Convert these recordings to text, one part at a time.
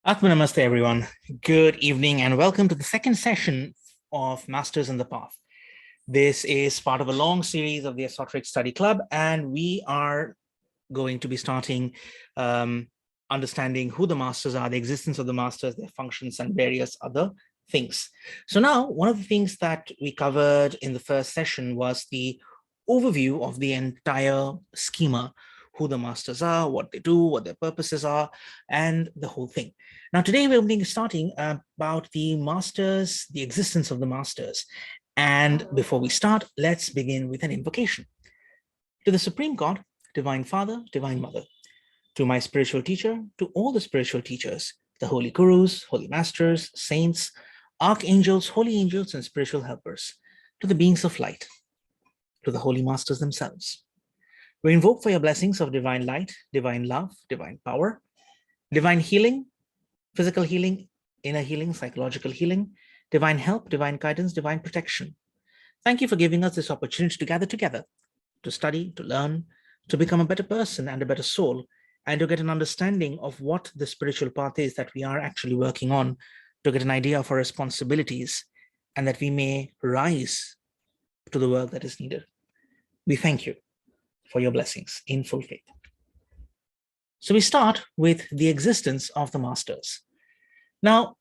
Atma Namaste, everyone. Good evening and welcome to the second session of Masters in the Path. This is part of a long series of the Esoteric Study Club, and we are going to be starting understanding who the Masters are, the existence of the Masters, their functions, and various other things. So now, one of the things that we covered in the first session was the overview of the entire schema, who the Masters are, what they do, what their purposes are, and the whole thing. Now, today we're going to be starting about the Masters, the existence of the Masters. And before we start, let's begin with an invocation. To the Supreme God, Divine Father, Divine Mother, to my spiritual teacher, to all the spiritual teachers, the holy gurus, holy masters, saints, archangels, holy angels, and spiritual helpers, to the beings of light, to the holy masters themselves. We invoke for your blessings of divine light, divine love, divine power, divine healing, physical healing, inner healing, psychological healing, divine help, divine guidance, divine protection. Thank you for giving us this opportunity to gather together, to study, to learn, to become a better person and a better soul, and to get an understanding of what the spiritual path is that we are actually working on, to get an idea of our responsibilities, and that we may rise to the work that is needed. We thank you for your blessings in full faith. So we start with the existence of the Masters. Now,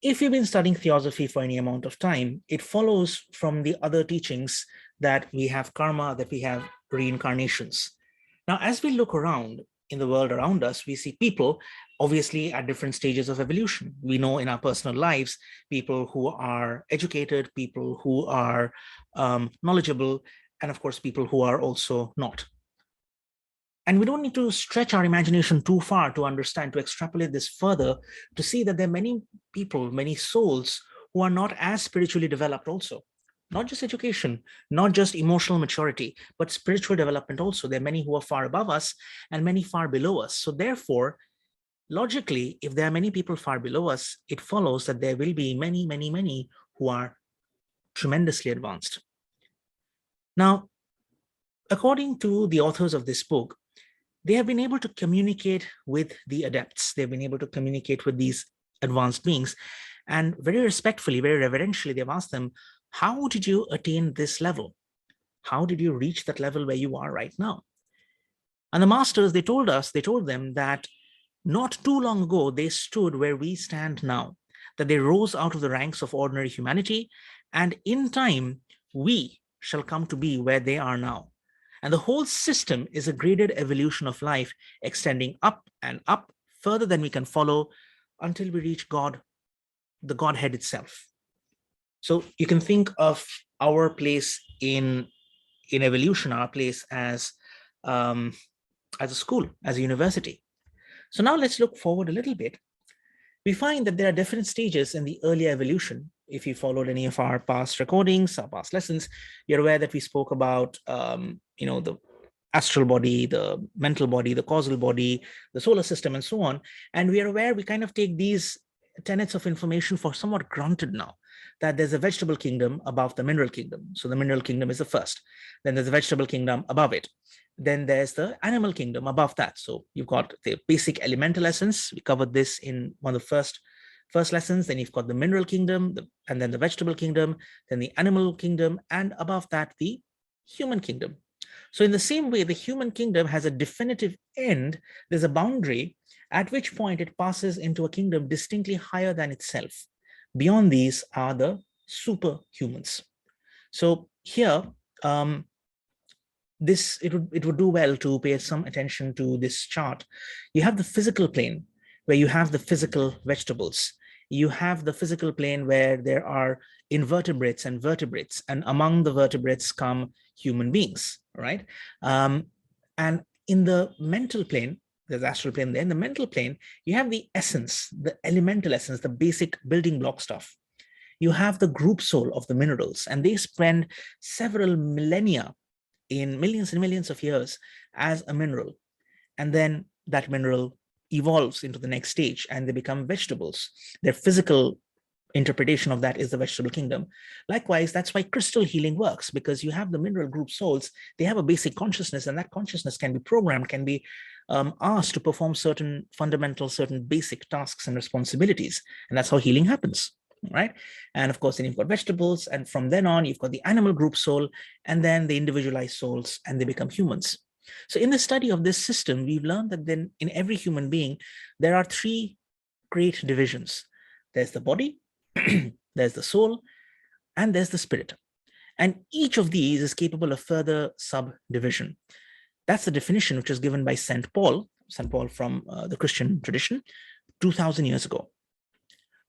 if you've been studying theosophy for any amount of time, it follows from the other teachings that we have karma, that we have reincarnations. Now, as we look around in the world around us, we see people obviously at different stages of evolution. We know in our personal lives, people who are educated, people who are knowledgeable, and of course, people who are also not. And we don't need to stretch our imagination too far to understand, to extrapolate this further, to see that there are many people, many souls who are not as spiritually developed also. Not just education, not just emotional maturity, but spiritual development also. There are many who are far above us and many far below us. So therefore, logically, if there are many people far below us, it follows that there will be many, many, many who are tremendously advanced. Now, according to the authors of this book, they have been able to communicate with the adepts. They've been able to communicate with these advanced beings. And very respectfully, very reverentially, they've asked them, how did you attain this level? How did you reach that level where you are right now? And the masters, they told them that not too long ago, they stood where we stand now, that they rose out of the ranks of ordinary humanity. And in time, we shall come to be where they are now. And the whole system is a graded evolution of life, extending up and up further than we can follow until we reach God, the Godhead itself. So you can think of our place in evolution, our place as a school, as a university. So now let's look forward a little bit. We find that there are different stages in the early evolution. If you followed any of our past recordings, our past lessons, you're aware that we spoke about, the astral body, the mental body, the causal body, the solar system, and so on. And we are aware we kind of take these tenets of information for somewhat granted now, that there's a vegetable kingdom above the mineral kingdom. So the mineral kingdom is the first. Then there's a vegetable kingdom above it. Then there's the animal kingdom above that. So you've got the basic elemental essence. We covered this in one of the first lessons. Then you've got the mineral kingdom, and then the vegetable kingdom, then the animal kingdom, and above that, the human kingdom. So in the same way, the human kingdom has a definitive end. There's a boundary at which point it passes into a kingdom distinctly higher than itself. Beyond these are the superhumans. So here, it would do well to pay some attention to this chart. You have the physical plane where you have the physical vegetables. You have the physical plane where there are invertebrates and vertebrates, and among the vertebrates come human beings, right? And in the mental plane, there's astral plane there. In the mental plane, you have the essence, the elemental essence, the basic building block stuff. You have the group soul of the minerals, and they spend several millennia, in millions and millions of years, as a mineral. And then that mineral evolves into the next stage and they become vegetables. Their physical interpretation of that is the vegetable kingdom. Likewise, that's why crystal healing works, because you have the mineral group souls. They have a basic consciousness, and that consciousness can be programmed, can be asked to perform certain fundamental, certain basic tasks and responsibilities. And that's how healing happens, right? And of course, then you've got vegetables. And from then on, you've got the animal group soul, and then the individualized souls, and they become humans. So in the study of this system, we've learned that then in every human being, there are three great divisions. There's the body, there's the soul, and there's the spirit. And each of these is capable of further subdivision. That's the definition which was given by St. Paul from the Christian tradition 2000 years ago.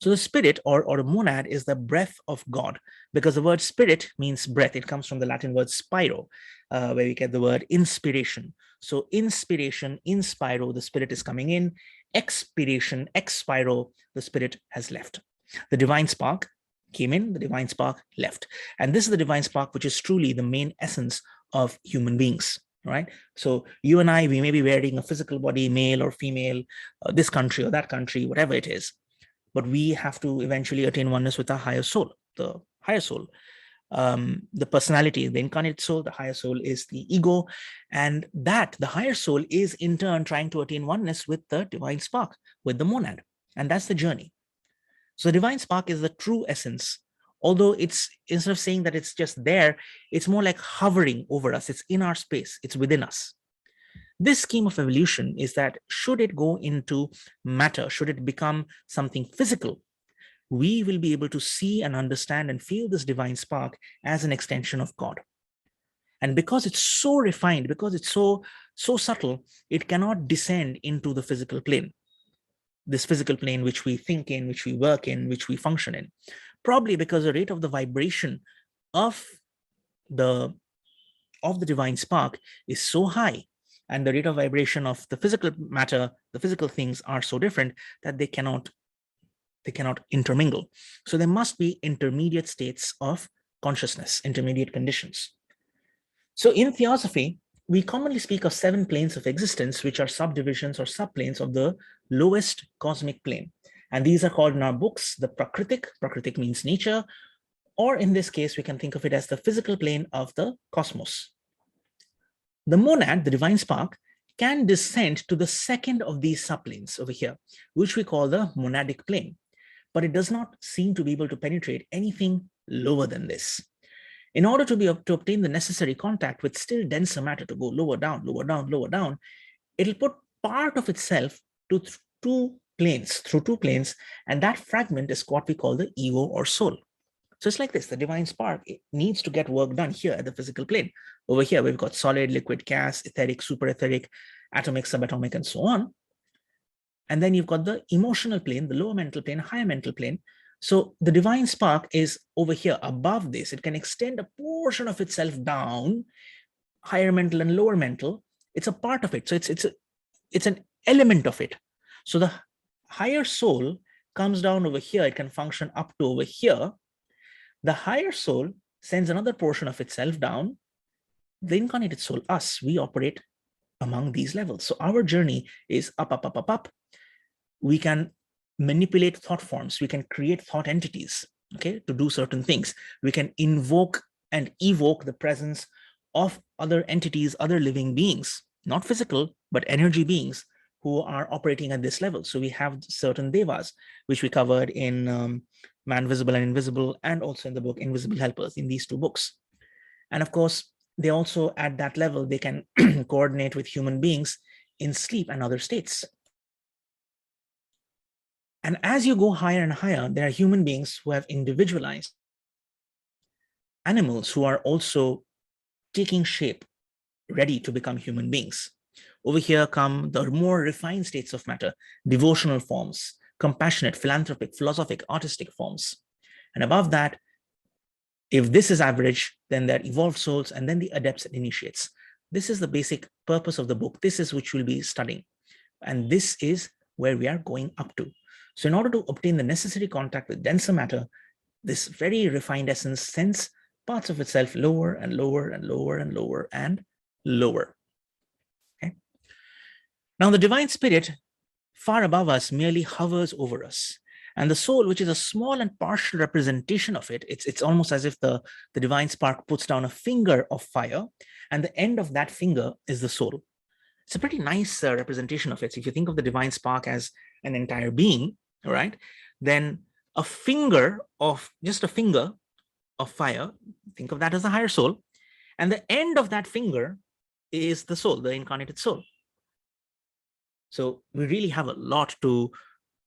So the spirit or a monad is the breath of God, because the word spirit means breath. It comes from the Latin word spiro, where we get the word inspiration. So inspiration, inspiro, the spirit is coming in. Expiration, expiro, the spirit has left. The divine spark came in, the divine spark left. And this is the divine spark, which is truly the main essence of human beings, right? So you and I, we may be wearing a physical body, male or female, this country or that country, whatever it is, but we have to eventually attain oneness with our higher soul, the higher soul. The personality, the incarnate soul, the higher soul is the ego, and that the higher soul is in turn trying to attain oneness with the divine spark, with the monad, and that's the journey. So the divine spark is the true essence, although it's, instead of saying that it's just there, it's more like hovering over us. It's in our space, it's within us. This scheme of evolution is that should it go into matter, should it become something physical, we will be able to see and understand and feel this divine spark as an extension of God. And because it's so refined, because it's so subtle, it cannot descend into the physical plane. This physical plane which we think in, which we work in, which we function in. Probably because the rate of the vibration of the divine spark is so high, and the rate of vibration of the physical matter, the physical things are so different that they cannot intermingle. So there must be intermediate states of consciousness, intermediate conditions. So in theosophy, we commonly speak of 7 planes of existence, which are subdivisions or subplanes of the lowest cosmic plane. And these are called in our books the Prakritik. Prakritik means nature, or in this case, we can think of it as the physical plane of the cosmos. The monad, the divine spark, can descend to the second of these subplanes over here, which we call the monadic plane, but it does not seem to be able to penetrate anything lower than this. In order to obtain the necessary contact with still denser matter to go lower down, lower down, lower down, it'll put part of itself to through two planes, and that fragment is what we call the ego or soul. So it's like this, the divine spark, it needs to get work done here at the physical plane. Over here, we've got solid, liquid, gas, etheric, superetheric, atomic, subatomic, and so on. And then you've got the emotional plane, the lower mental plane, higher mental plane. So the divine spark is over here above this. It can extend a portion of itself down, higher mental and lower mental. It's a part of it. So it's an element of it. So the higher soul comes down over here. It can function up to over here. The higher soul sends another portion of itself down. The incarnated soul, us, we operate among these levels. So our journey is up, up, up, up, up. We can manipulate thought forms. We can create thought entities, okay, to do certain things. We can invoke and evoke the presence of other entities, other living beings, not physical, but energy beings who are operating at this level. So we have certain devas, which we covered in Man, Visible and Invisible, and also in the book Invisible Helpers, in these 2 books. And of course, they also at that level, they can coordinate with human beings in sleep and other states. And as you go higher and higher, there are human beings who have individualized, animals who are also taking shape, ready to become human beings. Over here come the more refined states of matter, devotional forms, compassionate, philanthropic, philosophic, artistic forms. And above that, if this is average, then there are evolved souls, and then the adepts and initiates. This is the basic purpose of the book. This is which we'll be studying. And this is where we are going up to. So in order to obtain the necessary contact with denser matter, this very refined essence sends parts of itself lower and lower and lower and lower and lower. Okay. Now the divine spirit far above us merely hovers over us. And the soul, which is a small and partial representation of it, it's almost as if the divine spark puts down a finger of fire, and the end of that finger is the soul. It's a pretty nice representation of it. So if you think of the divine spark as an entire being, all right, then just a finger of fire, think of that as the higher soul. And the end of that finger is the soul, the incarnated soul. So we really have a lot to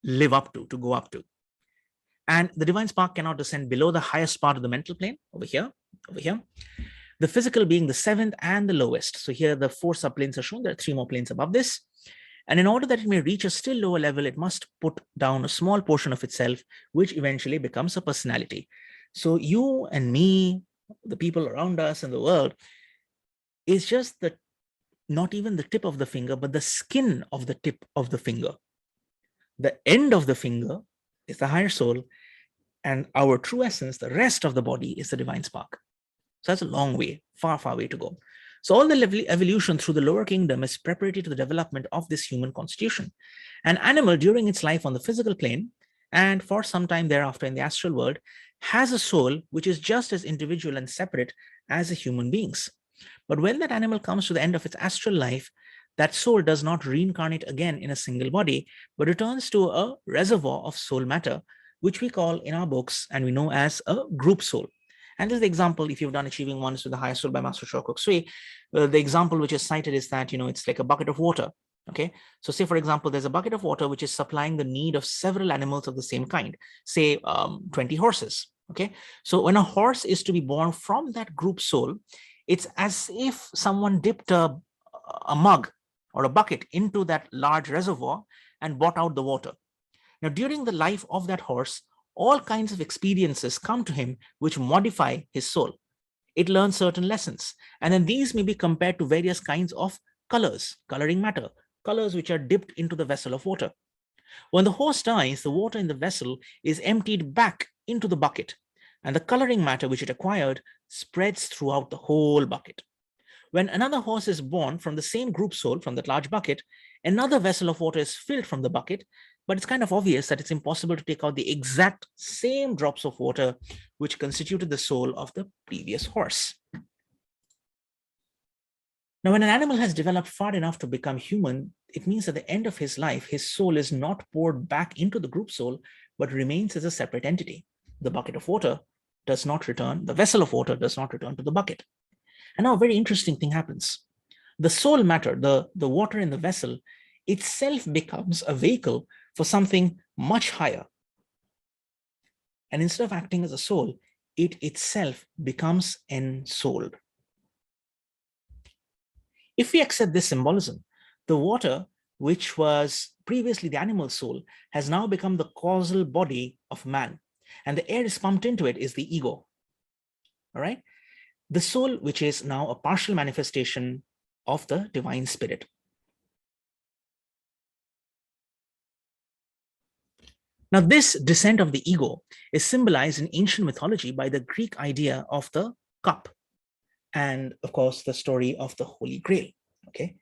live up to go up to. And the divine spark cannot descend below the highest part of the mental plane, over here, the physical being the seventh and the lowest. So here the four subplanes are shown. There are three more planes above this. And in order that it may reach a still lower level, it must put down a small portion of itself, which eventually becomes a personality. So you and me, the people around us in the world, is just not even the tip of the finger, but the skin of the tip of the finger. The end of the finger is the higher soul, and our true essence, the rest of the body, is the divine spark. So that's a long way, far way to go. So all the evolution through the lower kingdom is preparatory to the development of this human constitution. An animal during its life on the physical plane and for some time thereafter in the astral world has a soul which is just as individual and separate as the human beings. But when that animal comes to the end of its astral life, that soul does not reincarnate again in a single body, but returns to a reservoir of soul matter, which we call in our books and we know as a group soul. And this is the example, if you've done Achieving Oneness with the Higher Soul by Master Choa Sui, the example which is cited is that, it's like a bucket of water. Okay, so say, for example, there's a bucket of water which is supplying the need of several animals of the same kind, say 20 horses. Okay, so when a horse is to be born from that group soul, it's as if someone dipped a mug or a bucket into that large reservoir and brought out the water. Now, during the life of that horse, all kinds of experiences come to him which modify his soul. It learns certain lessons, and then these may be compared to various kinds of colors, coloring matter, colors which are dipped into the vessel of water. When the horse dies, the water in the vessel is emptied back into the bucket, and the coloring matter which it acquired spreads throughout the whole bucket. When another horse is born from the same group soul, from that large bucket, another vessel of water is filled from the bucket, but it's kind of obvious that it's impossible to take out the exact same drops of water which constituted the soul of the previous horse. Now, when an animal has developed far enough to become human, it means at the end of his life, his soul is not poured back into the group soul, but remains as a separate entity. The bucket of water does not return, the vessel of water does not return to the bucket. And now a very interesting thing happens. The soul matter, the water in the vessel, itself becomes a vehicle for something much higher. And instead of acting as a soul, it itself becomes ensouled. If we accept this symbolism, the water, which was previously the animal soul, has now become the causal body of man. And the air is pumped into it is the ego. All right? The soul, which is now a partial manifestation of the divine spirit. Now, this descent of the ego is symbolized in ancient mythology by the Greek idea of the cup, and of course, the story of the Holy Grail. Okay,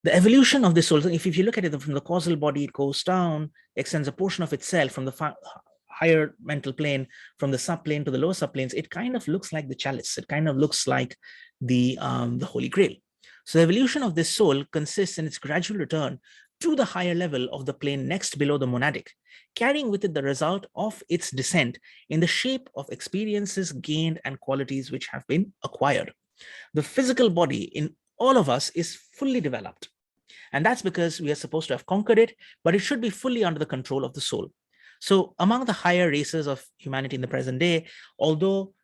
the evolution of the soul, if you look at it from the causal body, it goes down, extends a portion of itself from the higher mental plane, from the subplane to the lower subplanes. It kind of looks like the chalice. It kind of looks like the Holy Grail. So the evolution of this soul consists in its gradual return to the higher level of the plane next below the monadic, carrying with it the result of its descent in the shape of experiences gained and qualities which have been acquired. The physical body in all of us is fully developed. And that's because we are supposed to have conquered it, but it should be fully under the control of the soul. So among the higher races of humanity in the present day, although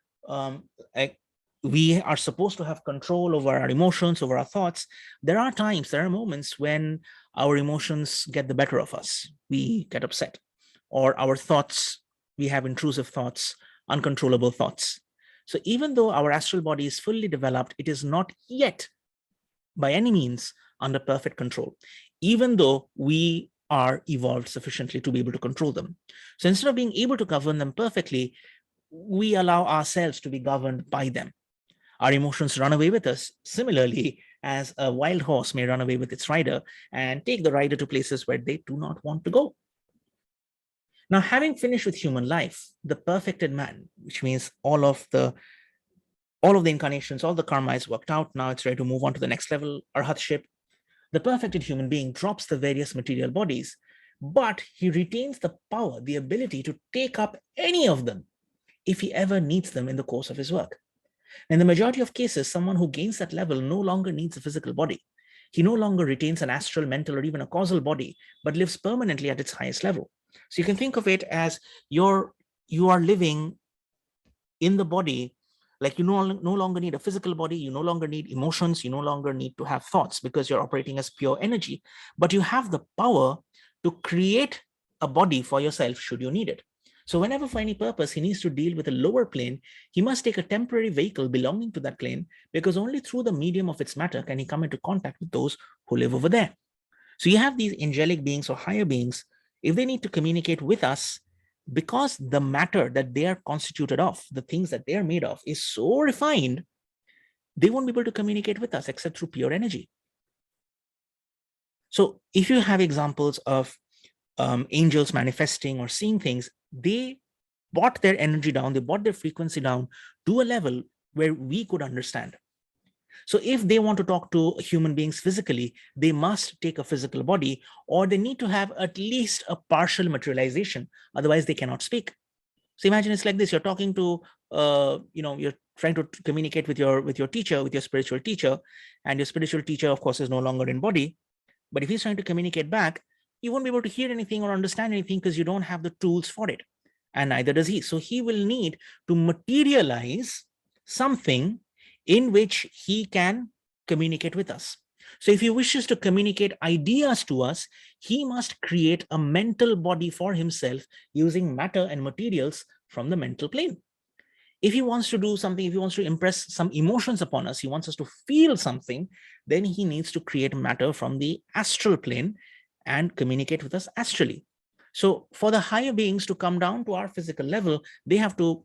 we are supposed to have control over our emotions, over our thoughts, there are moments when our emotions get the better of us. We get upset, or our thoughts, we have intrusive thoughts, uncontrollable thoughts. So even though our astral body is fully developed, it is not yet by any means under perfect control, even though we are evolved sufficiently to be able to control them. So instead of being able to govern them perfectly, we allow ourselves to be governed by them. Our emotions run away with us, similarly as a wild horse may run away with its rider and take the rider to places where they do not want to go. Now, having finished with human life, the perfected man, which means all of the incarnations, all the karma is worked out. Now it's ready to move on to the next level, arhatship. The perfected human being drops the various material bodies, but he retains the power, the ability to take up any of them if he ever needs them in the course of his work. In the majority of cases, someone who gains that level no longer needs a physical body. He no longer retains an astral, mental, or even a causal body, but lives permanently at its highest level. So you can think of it as you are living in the body, like you no longer need a physical body, you no longer need emotions, you no longer need to have thoughts because you're operating as pure energy, but you have the power to create a body for yourself should you need it. So whenever for any purpose he needs to deal with a lower plane, he must take a temporary vehicle belonging to that plane, because only through the medium of its matter can he come into contact with those who live over there. So you have these angelic beings or higher beings, if they need to communicate with us, because the matter that they are constituted of, the things that they are made of, is so refined, they won't be able to communicate with us except through pure energy. So if you have examples of angels manifesting or seeing things, they brought their energy down, they brought their frequency down to a level where we could understand. So if they want to talk to human beings physically, they must take a physical body, or they need to have at least a partial materialization. Otherwise, they cannot speak. So imagine it's like this: you're talking to, you're trying to communicate with your teacher, with your spiritual teacher, and your spiritual teacher, of course, is no longer in body. But if he's trying to communicate back, you won't be able to hear anything or understand anything because you don't have the tools for it, and neither does he. So he will need to materialize something in which he can communicate with us. So if he wishes to communicate ideas to us, he must create a mental body for himself using matter and materials from the mental plane. If he wants to do something, if he wants to impress some emotions upon us, he wants us to feel something, then he needs to create matter from the astral plane and communicate with us astrally. So for the higher beings to come down to our physical level, they have to,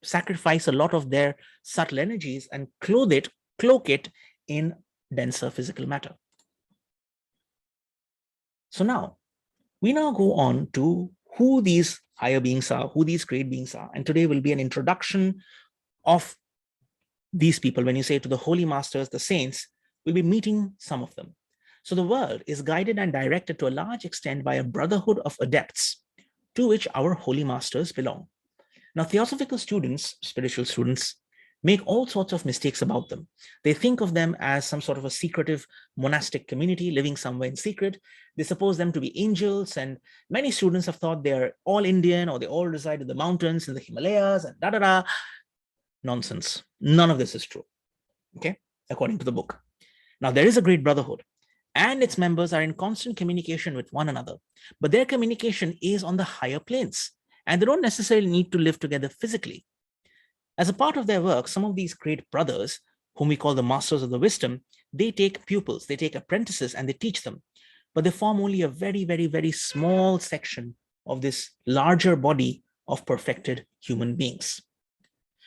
sacrifice a lot of their subtle energies and cloak it in denser physical matter. So now, we now go on to who these higher beings are, who these great beings are. And today will be an introduction of these people. When you say to the holy masters, the saints, we'll be meeting some of them. So the world is guided and directed to a large extent by a brotherhood of adepts, to which our holy masters belong. Now, theosophical students, spiritual students, make all sorts of mistakes about them. They think of them as some sort of a secretive monastic community living somewhere in secret. They suppose them to be angels, and many students have thought they're all Indian or they all reside in the mountains in the Himalayas and da-da-da. Nonsense. None of this is true, okay, according to the book. Now, there is a great brotherhood, and its members are in constant communication with one another, but their communication is on the higher planes, and they don't necessarily need to live together physically. As a part of their work, some of these great brothers, whom we call the masters of the wisdom, they take pupils, they take apprentices, and they teach them, but they form only a very, very, very small section of this larger body of perfected human beings.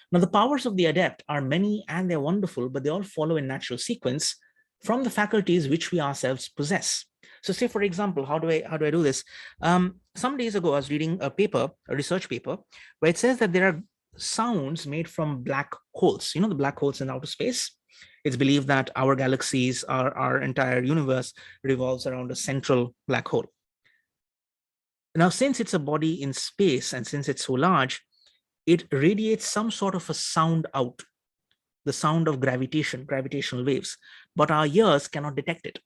Now, the powers of the adept are many and they're wonderful, but they all follow in natural sequence from the faculties which we ourselves possess. So say, for example, how do I do this? Some days ago, I was reading a research paper, where it says that there are sounds made from black holes. You know, the black holes in outer space? It's believed that our galaxies, our entire universe revolves around a central black hole. Now, since it's a body in space and since it's so large, it radiates some sort of a sound out, the sound of gravitational waves, but our ears cannot detect it.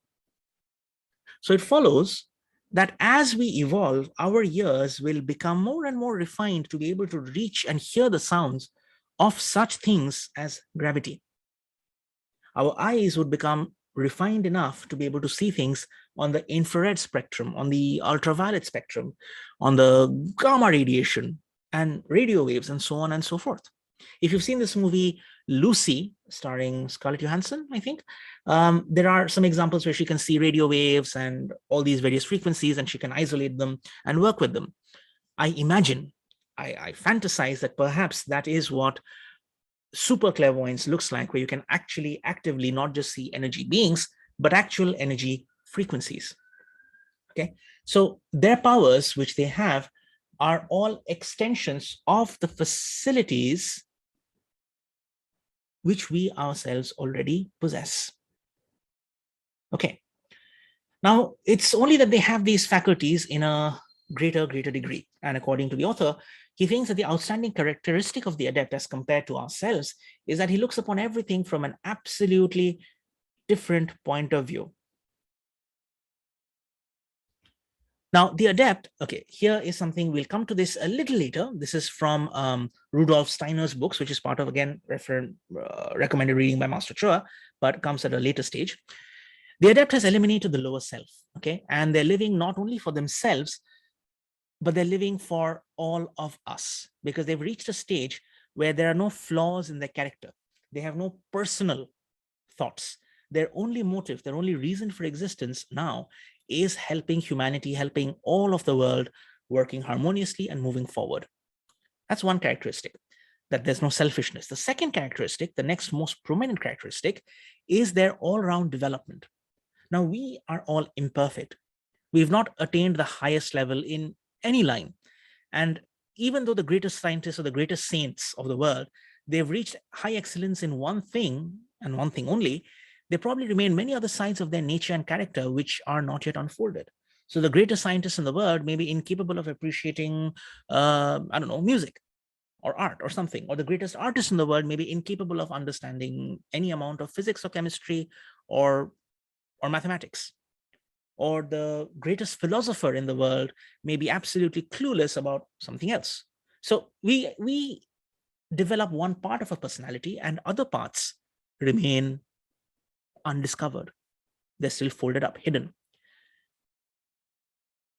So it follows that as we evolve, our ears will become more and more refined to be able to reach and hear the sounds of such things as gravity. Our eyes would become refined enough to be able to see things on the infrared spectrum, on the ultraviolet spectrum, on the gamma radiation and radio waves, and so on and so forth. If you've seen this movie Lucy, starring Scarlett Johansson, I think, there are some examples where she can see radio waves and all these various frequencies, and she can isolate them and work with them. I imagine, I fantasize that perhaps that is what super clairvoyance looks like, where you can actually actively not just see energy beings, but actual energy frequencies. Okay, so their powers, which they have, are all extensions of the facilities which we ourselves already possess. Okay, Now, it's only that they have these faculties in a greater degree. And according to the author, he thinks that the outstanding characteristic of the adept as compared to ourselves is that he looks upon everything from an absolutely different point of view. Now, the adept, okay, here is something, we'll come to this a little later. This is from Rudolf Steiner's books, which is part of, again, recommended reading by Master Chua, but comes at a later stage. The adept has eliminated the lower self, okay? And they're living not only for themselves, but they're living for all of us, because they've reached a stage where there are no flaws in their character. They have no personal thoughts. Their only motive, their only reason for existence now is helping humanity, helping all of the world, working harmoniously and moving forward. That's one characteristic, that there's no selfishness. The second characteristic, the next most prominent characteristic, is their all-round development. Now, we are all imperfect. We've not attained the highest level in any line. And even though the greatest scientists or the greatest saints of the world, they've reached high excellence in one thing and one thing only, there probably remain many other sides of their nature and character which are not yet unfolded. So the greatest scientists in the world may be incapable of appreciating, I don't know, music or art or something, or the greatest artist in the world may be incapable of understanding any amount of physics or chemistry or mathematics, or the greatest philosopher in the world may be absolutely clueless about something else. So we develop one part of a personality and other parts remain undiscovered. They're still folded up, hidden.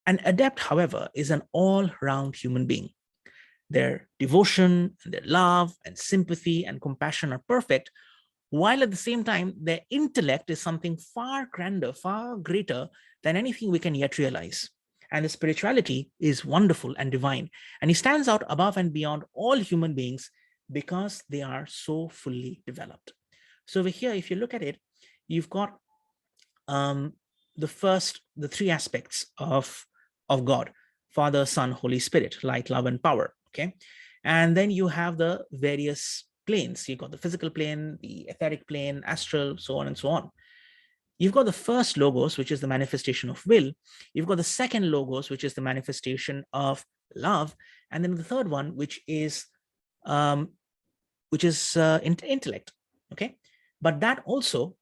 An adept, however, is an all-round human being. Their devotion and their love and sympathy and compassion are perfect, while at the same time, their intellect is something far grander, far greater than anything we can yet realize. And the spirituality is wonderful and divine. And he stands out above and beyond all human beings because they are so fully developed. So over here, if you look at it, you've got the three aspects of God: Father, Son, Holy Spirit, light, love, and power. Okay. And then you have the various planes. You've got the physical plane, the etheric plane, astral, so on and so on. You've got the first logos, which is the manifestation of will. You've got the second logos, which is the manifestation of love. And then the third one, which is intellect. Okay. But that also,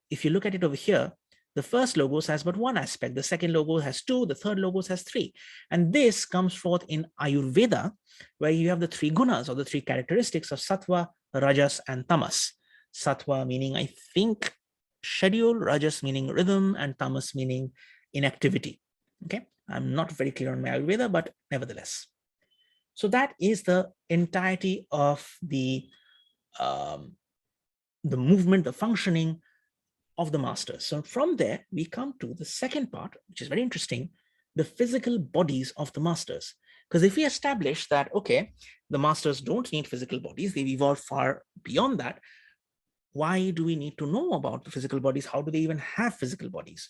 if you look at it over here, the first logos has but one aspect, the second logo has two, the third logos has three. And this comes forth in Ayurveda, where you have the three gunas, or the three characteristics of sattva, rajas, and tamas. Sattva meaning, I think, schedule, rajas meaning rhythm, and tamas meaning inactivity. Okay, I'm not very clear on my Ayurveda, but nevertheless. So that is the entirety of the movement, the functioning of the masters. So from there, we come to the second part, which is very interesting, the physical bodies of the masters. Because if we establish that, okay, the masters don't need physical bodies, they've evolved far beyond that, why do we need to know about the physical bodies? How do they even have physical bodies?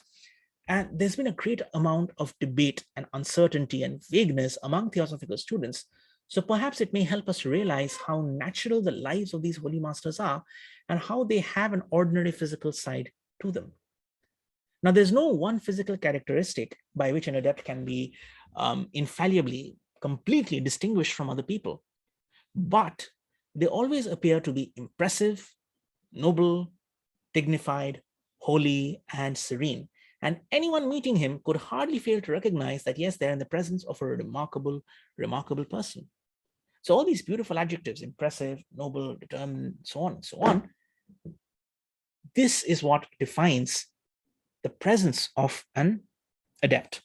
And there's been a great amount of debate and uncertainty and vagueness among theosophical students. So perhaps it may help us realize how natural the lives of these holy masters are and how they have an ordinary physical side to them. Now, there's no one physical characteristic by which an adept can be infallibly, completely distinguished from other people, but they always appear to be impressive, noble, dignified, holy, and serene. And anyone meeting him could hardly fail to recognize that, yes, they're in the presence of a remarkable, remarkable person. So all these beautiful adjectives, impressive, noble, determined, so on and so on, this is what defines the presence of an adept.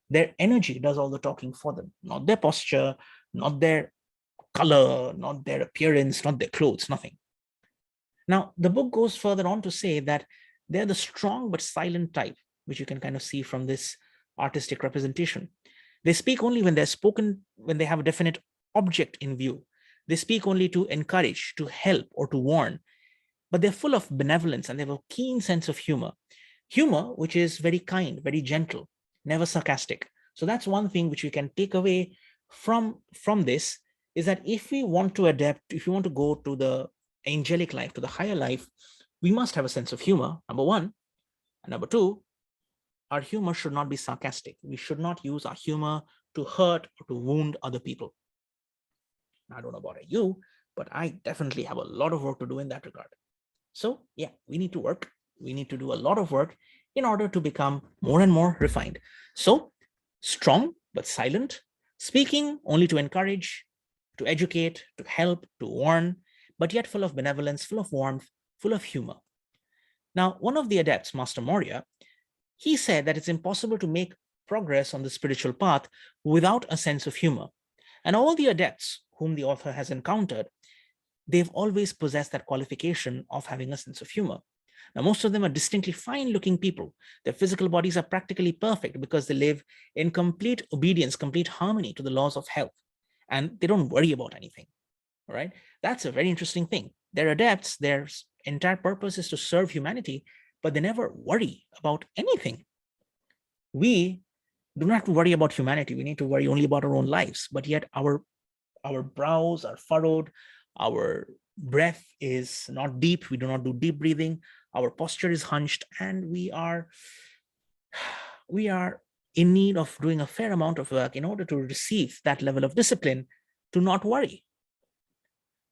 Their energy does all the talking for them, not their posture, not their color, not their appearance, not their clothes, nothing. Now, the book goes further on to say that they're the strong but silent type, which you can kind of see from this artistic representation. They speak only when they're spoken, when they have a definite object in view. They speak only to encourage, to help, or to warn, but they're full of benevolence and they have a keen sense of humor. Humor, which is very kind, very gentle, never sarcastic. So that's one thing which we can take away from this, is that if we want to adapt, if we want to go to the angelic life, to the higher life, we must have a sense of humor, number one. And number two, our humor should not be sarcastic. We should not use our humor to hurt or to wound other people. I don't know about you, but I definitely have a lot of work to do in that regard. So yeah, we need to work. We need to do a lot of work in order to become more and more refined. So strong, but silent, speaking only to encourage, to educate, to help, to warn, but yet full of benevolence, full of warmth, full of humor. Now, one of the adepts, Master Moria, he said that it's impossible to make progress on the spiritual path without a sense of humor. And all the adepts whom the author has encountered, they've always possessed that qualification of having a sense of humor. Now, most of them are distinctly fine looking people. Their physical bodies are practically perfect because they live in complete obedience, complete harmony to the laws of health. And they don't worry about anything. All right. That's a very interesting thing. They're adepts, their entire purpose is to serve humanity, but they never worry about anything. We do not have to worry about humanity. We need to worry only about our own lives. But yet our brows are furrowed, our breath is not deep, we do not do deep breathing, our posture is hunched, and we are in need of doing a fair amount of work in order to receive that level of discipline to not worry.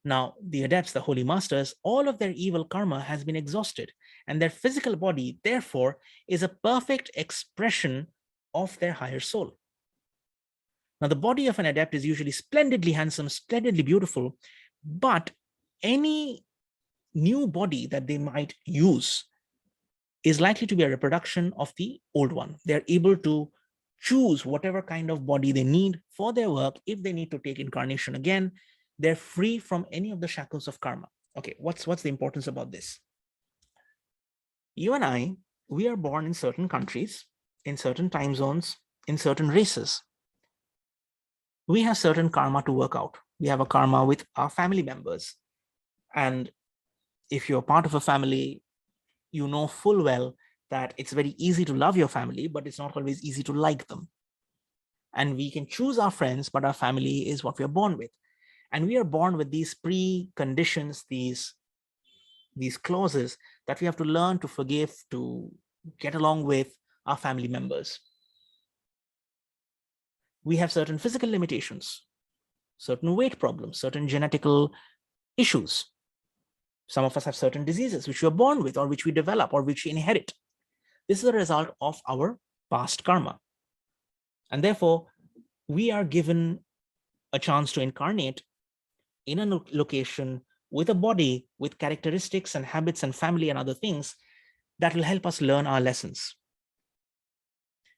Now, the adepts, the holy masters, all of their evil karma has been exhausted, and their physical body, therefore, is a perfect expression of their higher soul. Now, the body of an adept is usually splendidly handsome, splendidly beautiful, but any new body that they might use is likely to be a reproduction of the old one. They're able to choose whatever kind of body they need for their work. If they need to take incarnation again, they're free from any of the shackles of karma. Okay, what's the importance about this? You and I, we are born in certain countries, in certain time zones, in certain races. We have certain karma to work out. We have a karma with our family members. And if you're part of a family, you know full well that it's very easy to love your family, but it's not always easy to like them. And we can choose our friends, but our family is what we are born with. And we are born with these preconditions, these clauses that we have to learn to forgive, to get along with our family members. We have certain physical limitations, certain weight problems, certain genetical issues. Some of us have certain diseases which we are born with, or which we develop, or which we inherit. This is a result of our past karma. And therefore, we are given a chance to incarnate in a location with a body, with characteristics and habits and family and other things that will help us learn our lessons.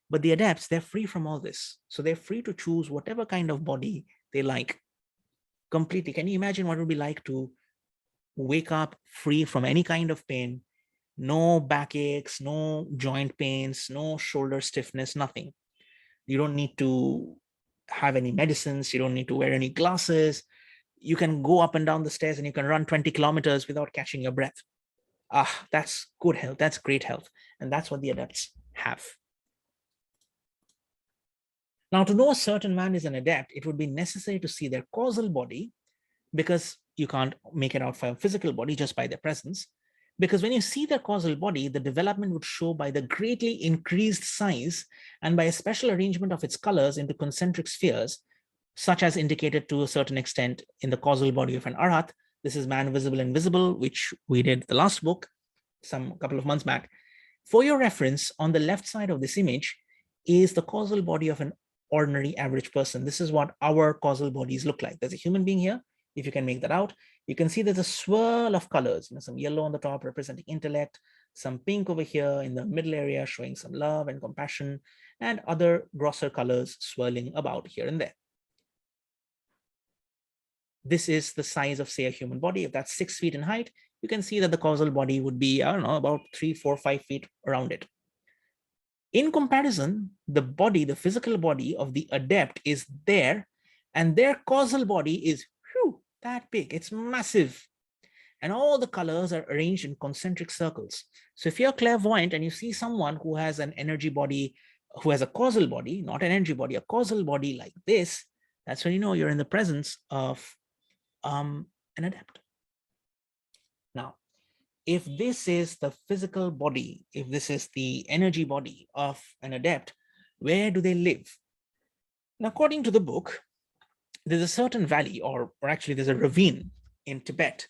But the adepts, they're free from all this. So they're free to choose whatever kind of body they like completely. Can you imagine what it would be like to wake up free from any kind of pain? No backaches, no joint pains, no shoulder stiffness, nothing. You don't need to have any medicines. You don't need to wear any glasses. You can go up and down the stairs and you can run 20 kilometers without catching your breath. That's good health. That's great health. And that's what the adepts have. Now, to know a certain man is an adept, it would be necessary to see their causal body, because you can't make it out from physical body just by their presence. Because when you see their causal body, the development would show by the greatly increased size and by a special arrangement of its colors into concentric spheres, such as indicated to a certain extent in the causal body of an arhat. This is Man Visible and Visible, which we did the last book some couple of months back. For your reference, on the left side of this image is the causal body of an ordinary average person. This is what our causal bodies look like. There's a human being here. If you can make that out, you can see there's a swirl of colors, some yellow on the top representing intellect, some pink over here in the middle area showing some love and compassion, and other grosser colors swirling about here and there. This is the size of, say, a human body. If that's 6 feet in height, you can see that the causal body would be, I don't know, about 3, 4, 5 feet around it. In comparison, the body, the physical body of the adept is there, and their causal body is that big. It's massive. And all the colors are arranged in concentric circles. So if you're clairvoyant and you see someone who has an energy body, who has a causal body, not an energy body, a causal body like this, that's when you know you're in the presence of an adept. Now, if this is the physical body, if this is the energy body of an adept, where do they live? And according to the book, there's a certain valley, or actually there's a ravine in Tibet,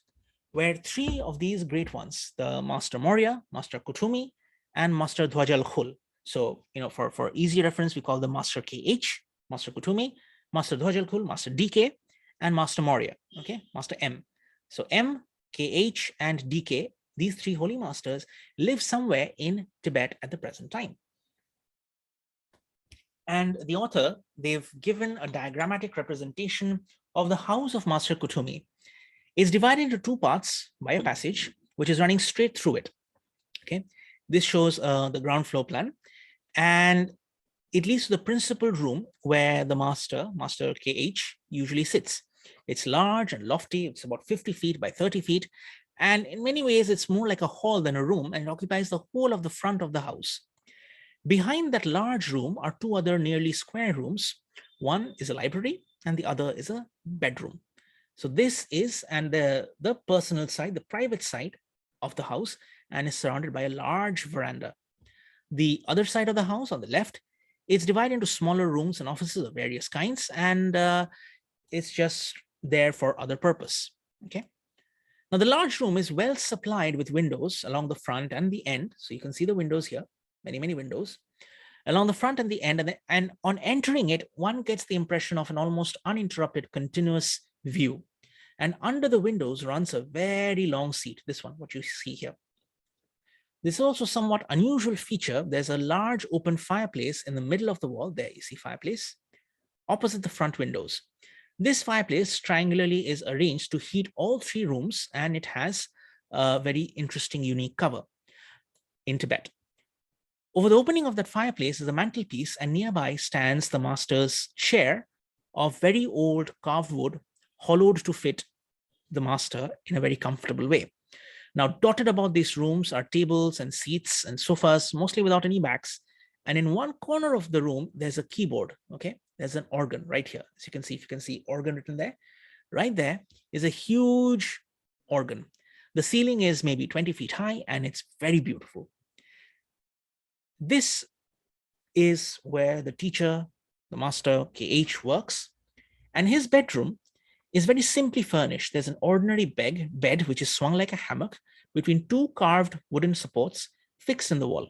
where three of these great ones, the Master Morya, Master Kutumi, and Master Dwajal Khul. So, for easy reference, we call them Master KH, Master Kutumi, Master Dwajal Khul, Master DK, and Master Morya, okay, Master M. So M, KH, and DK, these three holy masters live somewhere in Tibet at the present time. And the author, they've given a diagrammatic representation of the house of Master Kutumi. It's divided into two parts by a passage, which is running straight through it. Okay, this shows the ground floor plan, and it leads to the principal room where the Master KH, usually sits. It's large and lofty. It's about 50 feet by 30 feet. And in many ways, it's more like a hall than a room, and it occupies the whole of the front of the house. Behind that large room are two other nearly square rooms. One is a library and the other is a bedroom. So this is, and the personal side, the private side of the house, and is surrounded by a large veranda. The other side of the house on the left, it's divided into smaller rooms and offices of various kinds, and it's just there for other purpose. Okay. Now the large room is well supplied with windows along the front and the end. So you can see the windows here, many windows along the front and the end, and on entering it, one gets the impression of an almost uninterrupted continuous view. And under the windows runs a very long seat, this one, what you see here. This is also somewhat unusual feature. There's a large open fireplace in the middle of the wall. There you see fireplace opposite the front windows. This fireplace triangularly is arranged to heat all three rooms, and it has a very interesting, unique cover in Tibet. Over the opening of that fireplace is a mantelpiece, and nearby stands the master's chair of very old carved wood, hollowed to fit the master in a very comfortable way. Now, dotted about these rooms are tables and seats and sofas, mostly without any backs. And in one corner of the room, there's a keyboard, okay? There's an organ right here. As you can see, if you can see organ written there, right there is a huge organ. The ceiling is maybe 20 feet high, and it's very beautiful. This is where the teacher, the Master KH, works. And his bedroom is very simply furnished. There's an ordinary bed which is swung like a hammock between two carved wooden supports fixed in the wall.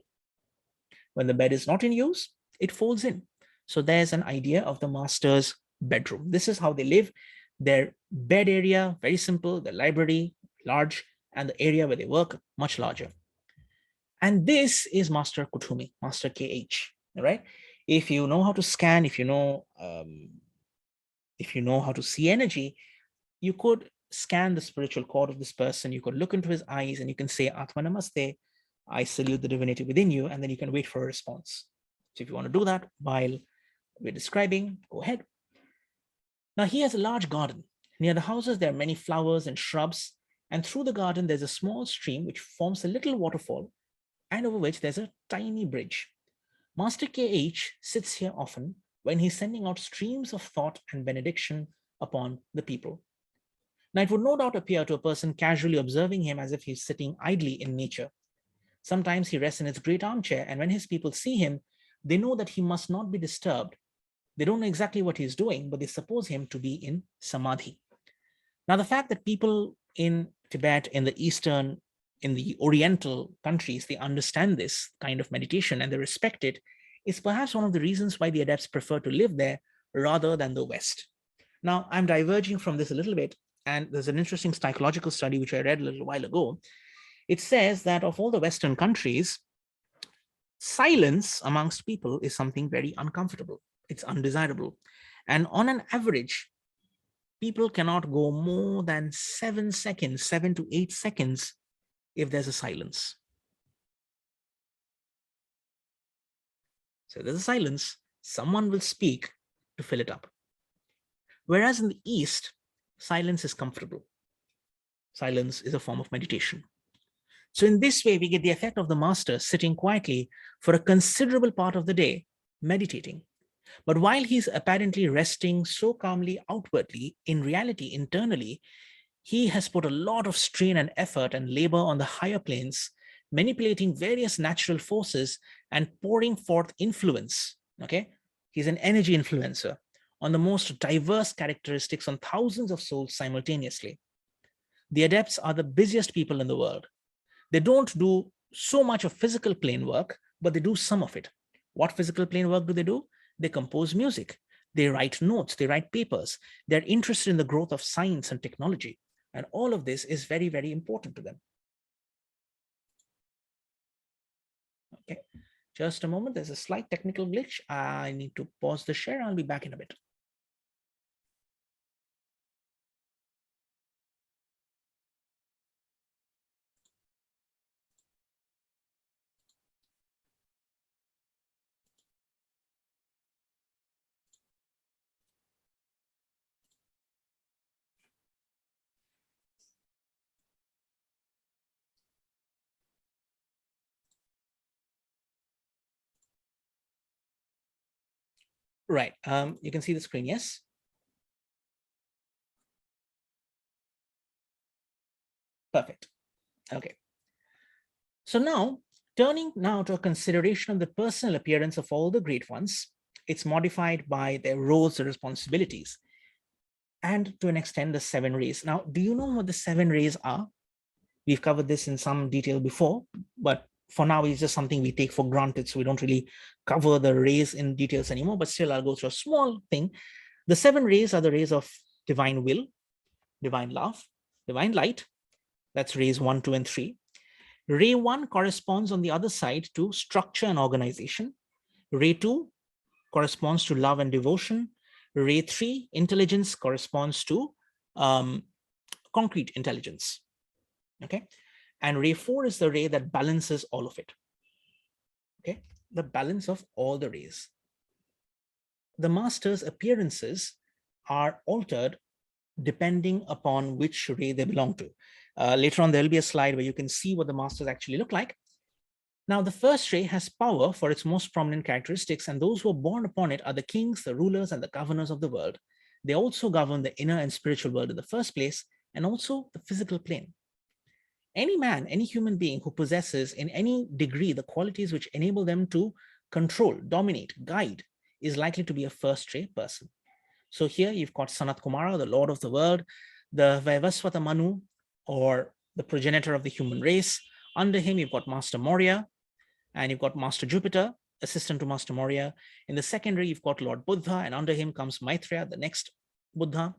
When the bed is not in use, it folds in. So there's an idea of the master's bedroom. This is how they live. Their bed area, very simple. The library, large, and the area where they work, much larger. And this is Master Kutumi, Master KH, right? If you know how to scan, if you know how to see energy, you could scan the spiritual cord of this person. You could look into his eyes and you can say, Atma Namaste, I salute the divinity within you, and then you can wait for a response. So if you want to do that while we're describing, go ahead. Now he has a large garden. Near the houses, there are many flowers and shrubs, and through the garden, there's a small stream which forms a little waterfall, and over which there's a tiny bridge. Master KH sits here often when he's sending out streams of thought and benediction upon the people. Now, it would no doubt appear to a person casually observing him as if he's sitting idly in nature. Sometimes he rests in his great armchair, and when his people see him, they know that he must not be disturbed. They don't know exactly what he's doing, but they suppose him to be in samadhi. Now, the fact that people in Tibet, in the Oriental countries, they understand this kind of meditation and they respect it, is perhaps one of the reasons why the adepts prefer to live there rather than the West. Now, I'm diverging from this a little bit, and there's an interesting psychological study which I read a little while ago. It says that of all the Western countries, silence amongst people is something very uncomfortable. It's undesirable. And on an average, people cannot go more than 7 to 8 seconds if there's a silence. So there's a silence, someone will speak to fill it up. Whereas in the East, silence is comfortable. Silence is a form of meditation. So in this way, we get the effect of the master sitting quietly for a considerable part of the day, meditating. But while he's apparently resting so calmly outwardly, in reality, internally, He has put a lot of strain and effort and labor on the higher planes, manipulating various natural forces and pouring forth influence. Okay, he's an energy influencer on the most diverse characteristics on thousands of souls simultaneously. The adepts are the busiest people in the world. They don't do so much of physical plane work, but they do some of it. What physical plane work do? They compose music, they write notes, they write papers. They're interested in the growth of science and technology. And all of this is very, very important to them. Okay, just a moment. There's a slight technical glitch. I need to pause the share. I'll be back in a bit. Right. You can see the screen, yes? Perfect. Okay. So now, turning now to a consideration of the personal appearance of all the great ones, it's modified by their roles and responsibilities, and to an extent, the seven rays. Now, do you know what the seven rays are? We've covered this in some detail before, but for now, it's just something we take for granted. So we don't really cover the rays in details anymore, but still I'll go through a small thing. The seven rays are the rays of divine will, divine love, divine light. That's rays 1, 2, and 3. Ray 1 corresponds on the other side to structure and organization. Ray 2 corresponds to love and devotion. Ray 3, intelligence, corresponds to concrete intelligence. Okay. And ray 4 is the ray that balances all of it. Okay. The balance of all the rays. The master's appearances are altered depending upon which ray they belong to. Later on, there'll be a slide where you can see what the masters actually look like. Now, the first ray has power for its most prominent characteristics, and those who are born upon it are the kings, the rulers, and the governors of the world. They also govern the inner and spiritual world in the first place, and also the physical plane. Any man, any human being who possesses in any degree the qualities which enable them to control, dominate, guide, is likely to be a first ray person. So here you've got Sanat Kumara, the Lord of the world, the Vaivasvata Manu, or the progenitor of the human race. Under him, you've got Master Maurya, and you've got Master Jupiter, assistant to Master Maurya. In the secondary, you've got Lord Buddha, and under him comes Maitreya, the next Buddha.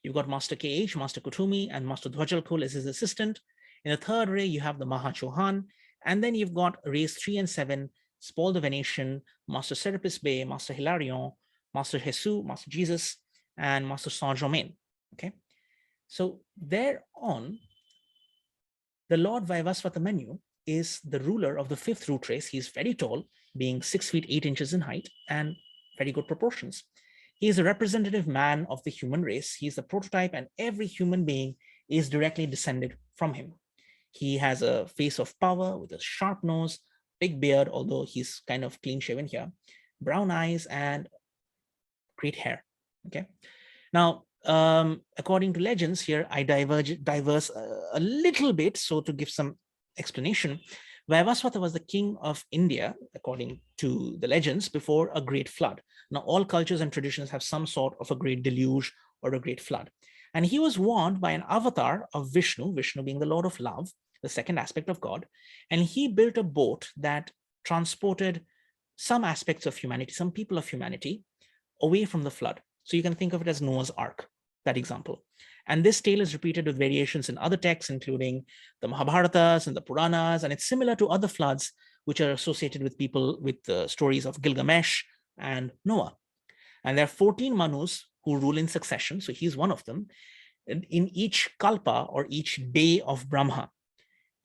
You've got Master KH, Master Kutumi, and Master Dwajalkul as his assistant. In the third ray, you have the Maha Chohan, and then you've got rays 3 and 7, Paul the Venetian, Master Serapis Bey, Master Hilarion, Master Jesus, Master Jesus, and Master Saint Germain. Okay, so thereon, the Lord Vaivasvata Manu is the ruler of the fifth root race. He's very tall, being 6 feet 8 inches in height and very good proportions. He is a representative man of the human race. He's the prototype, and every human being is directly descended from him. He has a face of power with a sharp nose, big beard, although he's kind of clean shaven here, brown eyes, and great hair. Okay. Now, according to legends here, I diverse a little bit. So to give some explanation, Vaivasvata was the king of India, according to the legends, before a great flood. Now, all cultures and traditions have some sort of a great deluge or a great flood. And he was warned by an avatar of Vishnu, Vishnu being the Lord of Love, the second aspect of God. And he built a boat that transported some aspects of humanity, some people of humanity, away from the flood. So you can think of it as Noah's Ark, that example. And this tale is repeated with variations in other texts, including the Mahabharatas and the Puranas, and it's similar to other floods which are associated with people with the stories of Gilgamesh and Noah. And there are 14 Manus who rule in succession, so he's one of them, in each kalpa or each day of Brahma.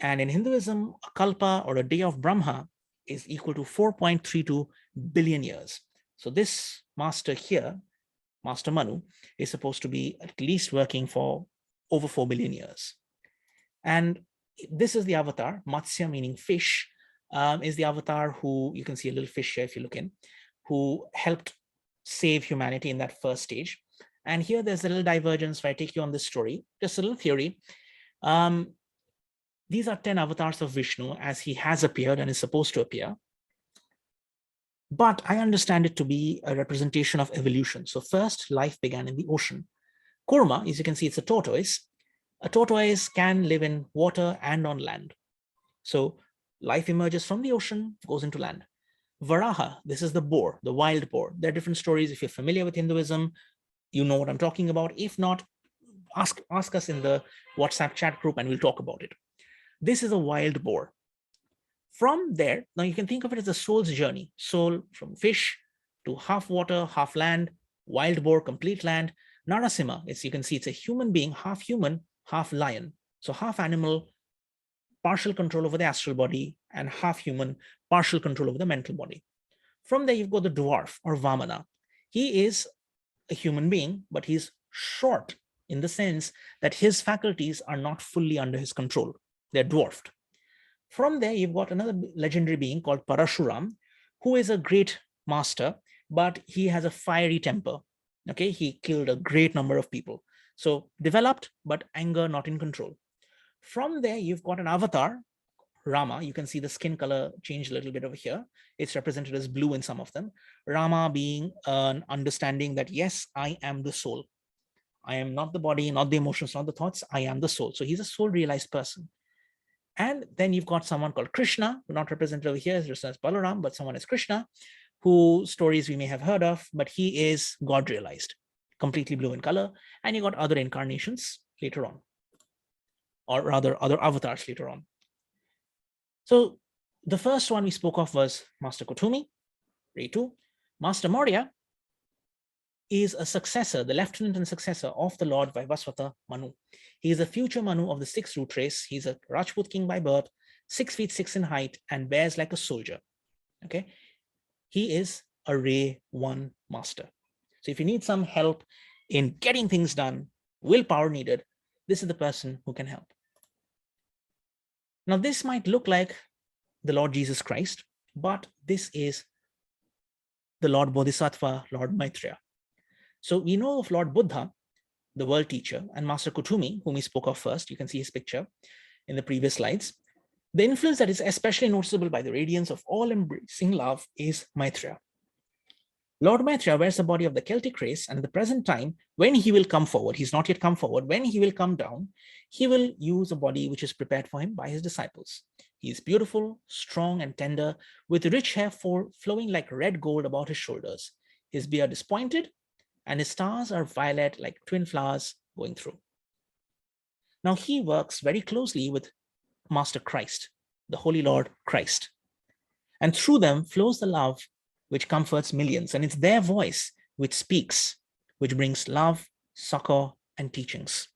And in Hinduism, a kalpa or a day of Brahma is equal to 4.32 billion years. So this master here, Master Manu, is supposed to be at least working for over 4 billion years. And this is the avatar, Matsya meaning fish, is the avatar who, you can see a little fish here if you look in, who helped save humanity in that first stage. And here there's a little divergence where I take you on this story, just a little theory. These are 10 avatars of Vishnu as he has appeared and is supposed to appear. But I understand it to be a representation of evolution. So first, life began in the ocean. Kurma, as you can see, it's a tortoise. A tortoise can live in water and on land. So life emerges from the ocean, goes into land. Varaha, this is the boar, the wild boar. There are different stories. If you're familiar with Hinduism, you know what I'm talking about. If not, ask us in the WhatsApp chat group and we'll talk about it. This is a wild boar. From there, now you can think of it as a soul's journey. Soul from fish to half water, half land, wild boar, complete land. Narasimha, as you can see, it's a human being, half human, half lion. So half animal, partial control over the astral body, and half human, partial control over the mental body. From there, you've got the dwarf or Vamana. He is a human being, but he's short in the sense that his faculties are not fully under his control. They're dwarfed. From there, you've got another legendary being called Parashuram, who is a great master, but he has a fiery temper. Okay, he killed a great number of people. So developed, but anger not in control. From there, you've got an avatar, Rama. You can see the skin color changed a little bit over here. It's represented as blue in some of them. Rama being an understanding that, yes, I am the soul. I am not the body, not the emotions, not the thoughts. I am the soul. So he's a soul realized person. And then you've got someone called Krishna, not represented over here as Balaram, but someone is Krishna, whose stories we may have heard of, but he is God realized, completely blue in color. And you got other incarnations later on, or rather other avatars later on. So the first one we spoke of was Master Kutumi, Retu. Master Maurya is a successor, the lieutenant and successor of the Lord Vaivasvata Manu. He is a future Manu of the 6th root race. He's a Rajput king by birth, 6 feet 6 in height, and bears like a soldier. Okay, he is a Ray 1 master. So if you need some help in getting things done, willpower needed, this is the person who can help. Now, this might look like the Lord Jesus Christ, but this is the Lord Bodhisattva, Lord Maitreya. So we know of Lord Buddha, the world teacher, and Master Kutumi, whom we spoke of first. You can see his picture in the previous slides. The influence that is especially noticeable by the radiance of all-embracing love is Maitreya. Lord Maitreya wears the body of the Celtic race, and at the present time, when he will come forward, he's not yet come forward, when he will come down, he will use a body which is prepared for him by his disciples. He is beautiful, strong, and tender, with rich hair flowing like red gold about his shoulders. His beard is pointed, and his stars are violet like twin flowers going through. Now he works very closely with Master Christ, the Holy Lord Christ. And through them flows the love which comforts millions. And it's their voice which speaks, which brings love, succor, and teachings.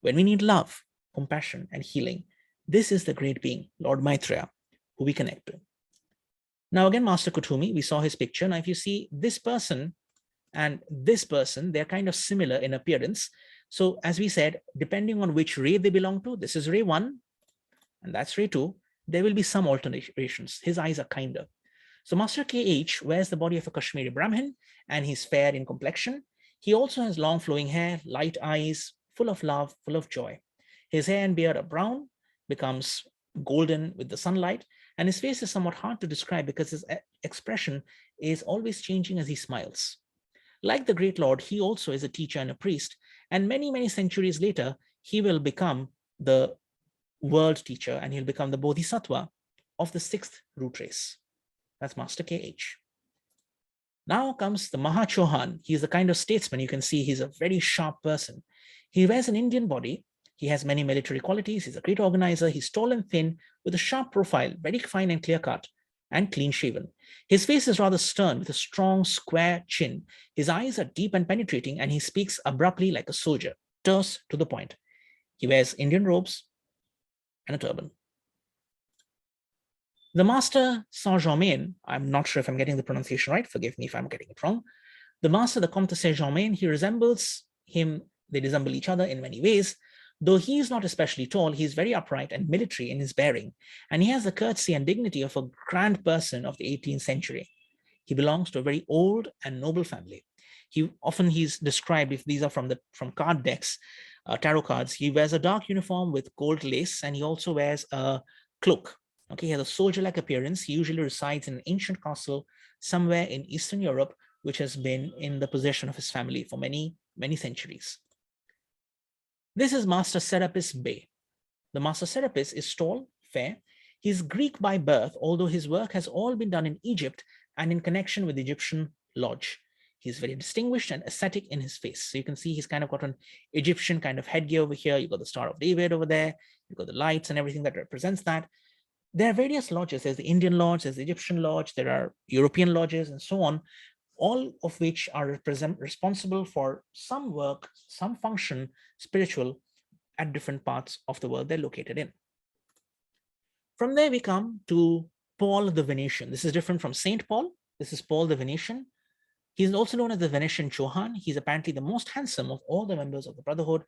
When we need love, compassion, and healing, this is the great being, Lord Maitreya, who we connect to. Now again, Master Kutumi, we saw his picture. Now if you see this person and this person, they're kind of similar in appearance. So as we said, depending on which ray they belong to, this is ray 1 and that's ray 2, there will be some alternations. His eyes are kinder. So Master KH wears the body of a Kashmiri Brahmin and he's fair in complexion. He also has long flowing hair, light eyes, full of love, full of joy. His hair and beard are brown, becomes golden with the sunlight, and his face is somewhat hard to describe because his expression is always changing as he smiles. Like the great Lord, he also is a teacher and a priest, and many, many centuries later, he will become the world teacher and he'll become the Bodhisattva of the 6th root race. That's Master KH. Now comes the Mahachohan. He's the kind of statesman. You can see he's a very sharp person. He wears an Indian body. He has many military qualities. He's a great organizer. He's tall and thin with a sharp profile, very fine and clear cut and clean shaven. His face is rather stern with a strong square chin. His eyes are deep and penetrating and he speaks abruptly like a soldier, terse to the point. He wears Indian robes and a turban. The Master Saint-Germain, I'm not sure if I'm getting the pronunciation right, forgive me if I'm getting it wrong. The Master, the Comte de Saint-Germain, he resembles him, they resemble each other in many ways. Though he is not especially tall, he is very upright and military in his bearing, and he has the courtesy and dignity of a grand person of the 18th century. He belongs to a very old and noble family. He's described, if these are from card decks, tarot cards, he wears a dark uniform with gold lace, and he also wears a cloak. Okay, he has a soldier-like appearance. He usually resides in an ancient castle somewhere in Eastern Europe, which has been in the possession of his family for many, many centuries. This is Master Serapis Bey. The Master Serapis is tall, fair. He's Greek by birth, although his work has all been done in Egypt and in connection with the Egyptian lodge. He's very distinguished and ascetic in his face. So you can see he's kind of got an Egyptian kind of headgear over here. You've got the Star of David over there. You've got the lights and everything that represents that. There are various lodges. There's the Indian lodge, there's the Egyptian lodge, there are European lodges, and so on, all of which are responsible for some work, some function, spiritual, at different parts of the world they're located in. From there, we come to Paul the Venetian. This is different from Saint Paul. This is Paul the Venetian. He's also known as the Venetian Chauhan. He's apparently the most handsome of all the members of the Brotherhood,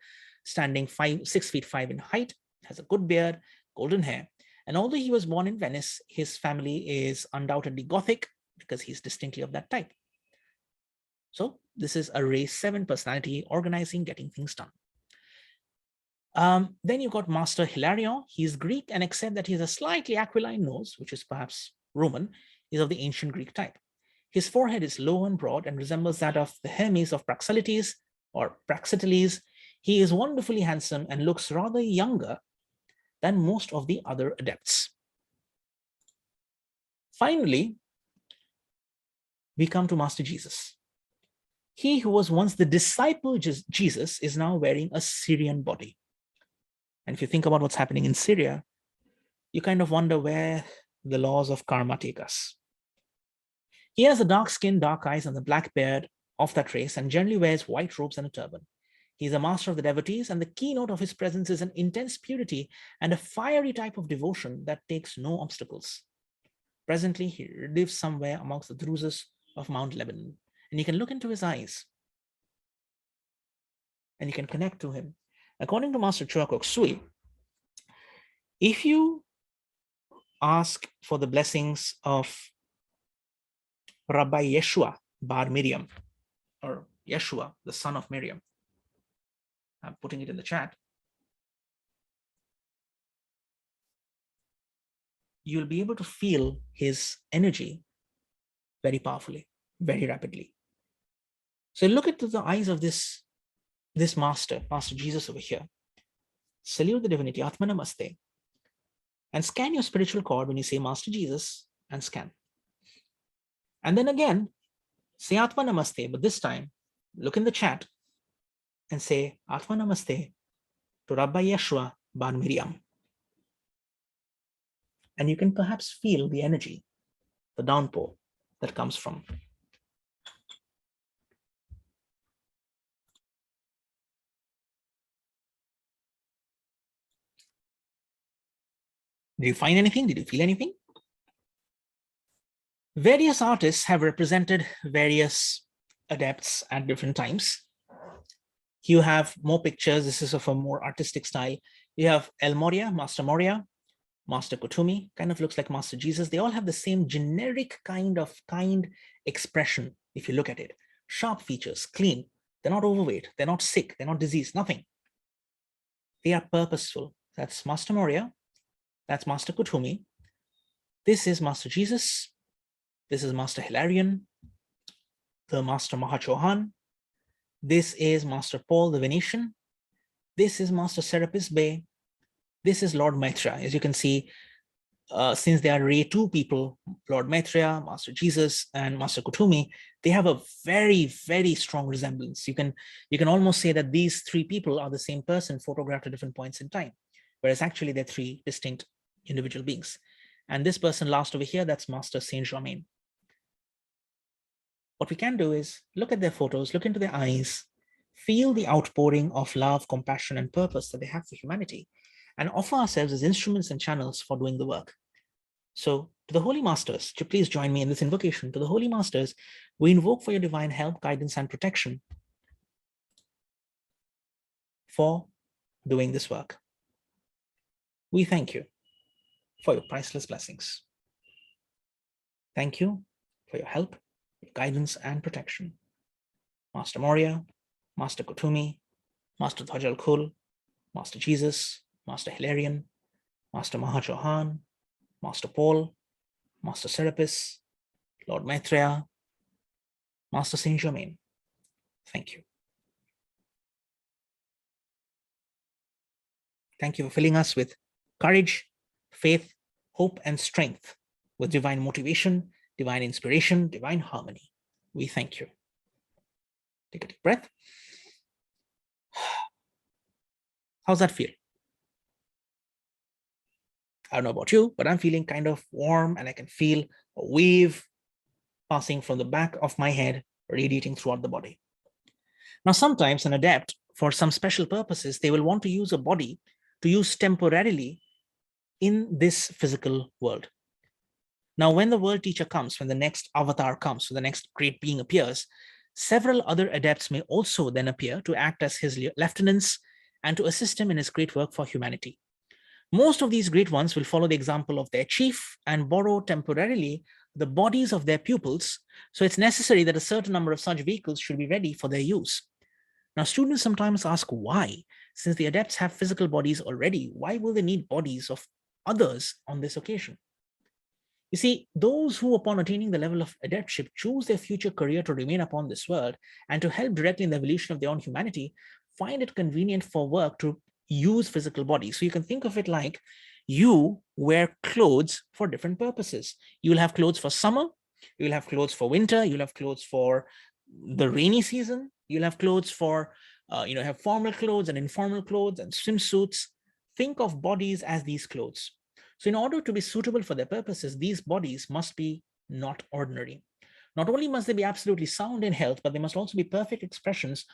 standing 6 feet 5 in height, has a good beard, golden hair. And although he was born in Venice, his family is undoubtedly Gothic because he's distinctly of that type. So this is a race 7 personality, organizing, getting things done. Then you've got Master Hilarion. He's Greek, and except that he has a slightly aquiline nose, which is perhaps Roman, is of the ancient Greek type. His forehead is low and broad and resembles that of the Hermes of Praxiteles or Praxiteles. He is wonderfully handsome and looks rather younger than most of the other adepts. Finally, we come to Master Jesus. He who was once the disciple Jesus is now wearing a Syrian body. And if you think about what's happening in Syria, you kind of wonder where the laws of karma take us. He has the dark skin, dark eyes, and the black beard of that race, and generally wears white robes and a turban. He's a master of the devotees, and the keynote of his presence is an intense purity and a fiery type of devotion that takes no obstacles. Presently, he lives somewhere amongst the Druzes of Mount Lebanon, and you can look into his eyes, and you can connect to him. According to Master Chua Kok Sui, if you ask for the blessings of Rabbi Yeshua Bar Miriam, or Yeshua, the son of Miriam, I'm putting it in the chat, you'll be able to feel his energy very powerfully, very rapidly. So look into the eyes of this Master Jesus over here. Salute the divinity, Atma Namaste, and scan your spiritual cord when you say Master Jesus, and scan. And then again, say Atma Namaste, but this time, look in the chat and say Atma Namaste to Rabbi Yeshua Bar Miriam. And you can perhaps feel the energy, the downpour that comes from. Did you find anything? Did you feel anything? Various artists have represented various adepts at different times. You have more pictures. This is of a more artistic style. You have El Moria, Master Moria, Master Kutumi, kind of looks like Master Jesus. They all have the same generic kind expression, if you look at it. Sharp features, clean. They're not overweight. They're not sick. They're not diseased, nothing. They are purposeful. That's Master Moria. That's Master Kutumi. This is Master Jesus. This is Master Hilarion, the Master Mahachohan. This is Master Paul the Venetian. This is Master Serapis Bey. This is Lord Maitreya. As you can see, since they are Ray 2 people, Lord Maitreya, Master Jesus, and Master Kutumi, they have a very, very strong resemblance. You can almost say that these 3 people are the same person photographed at different points in time, whereas actually they're 3 distinct individual beings. And this person last over here, that's Master Saint Germain. What we can do is look at their photos, look into their eyes, feel the outpouring of love, compassion, and purpose that they have for humanity, and offer ourselves as instruments and channels for doing the work. So to the Holy Masters, to please join me in this invocation. To the Holy Masters, we invoke for your divine help, guidance, and protection for doing this work. We thank you for your priceless blessings. Thank you for your help, your guidance, and protection. Master Moria, Master Kutumi, Master Dhajal Khul, Master Jesus, Master Hilarion, Master Mahachohan, Master Paul, Master Serapis, Lord Maitreya, Master Saint Germain. Thank you. Thank you for filling us with courage, faith, hope, and strength, with divine motivation, divine inspiration, divine harmony. We thank you. Take a deep breath. How's that feel? I don't know about you, but I'm feeling kind of warm, and I can feel a wave passing from the back of my head, radiating throughout the body. Now, sometimes an adept, for some special purposes, they will want to use a body to use temporarily in this physical world. Now, when the world teacher comes, when the next avatar comes, when the next great being appears, several other adepts may also then appear to act as his lieutenants and to assist him in his great work for humanity. Most of these great ones will follow the example of their chief and borrow temporarily the bodies of their pupils, so it's necessary that a certain number of such vehicles should be ready for their use. Now, students sometimes ask why, since the adepts have physical bodies already, why will they need bodies of others on this occasion? You see, those who, upon attaining the level of adeptship, choose their future career to remain upon this world and to help directly in the evolution of their own humanity, find it convenient for work to use physical bodies. So you can think of it like you wear clothes for different purposes. You will have clothes for summer, you will have clothes for winter, you'll have clothes for the rainy season, you'll have clothes for, have formal clothes and informal clothes and swimsuits. Think of bodies as these clothes. So in order to be suitable for their purposes, these bodies must be not ordinary. Not only must they be absolutely sound in health, but they must also be perfect expressions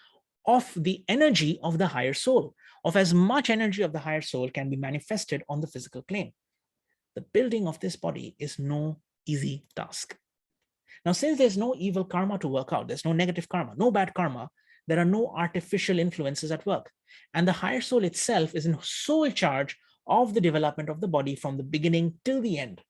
of the energy of the higher soul, of as much energy of the higher soul can be manifested on the physical plane. The building of this body is no easy task. Now, since there's no evil karma to work out, there's no negative karma, no bad karma, there are no artificial influences at work. And the higher soul itself is in sole charge of the development of the body from the beginning till the end.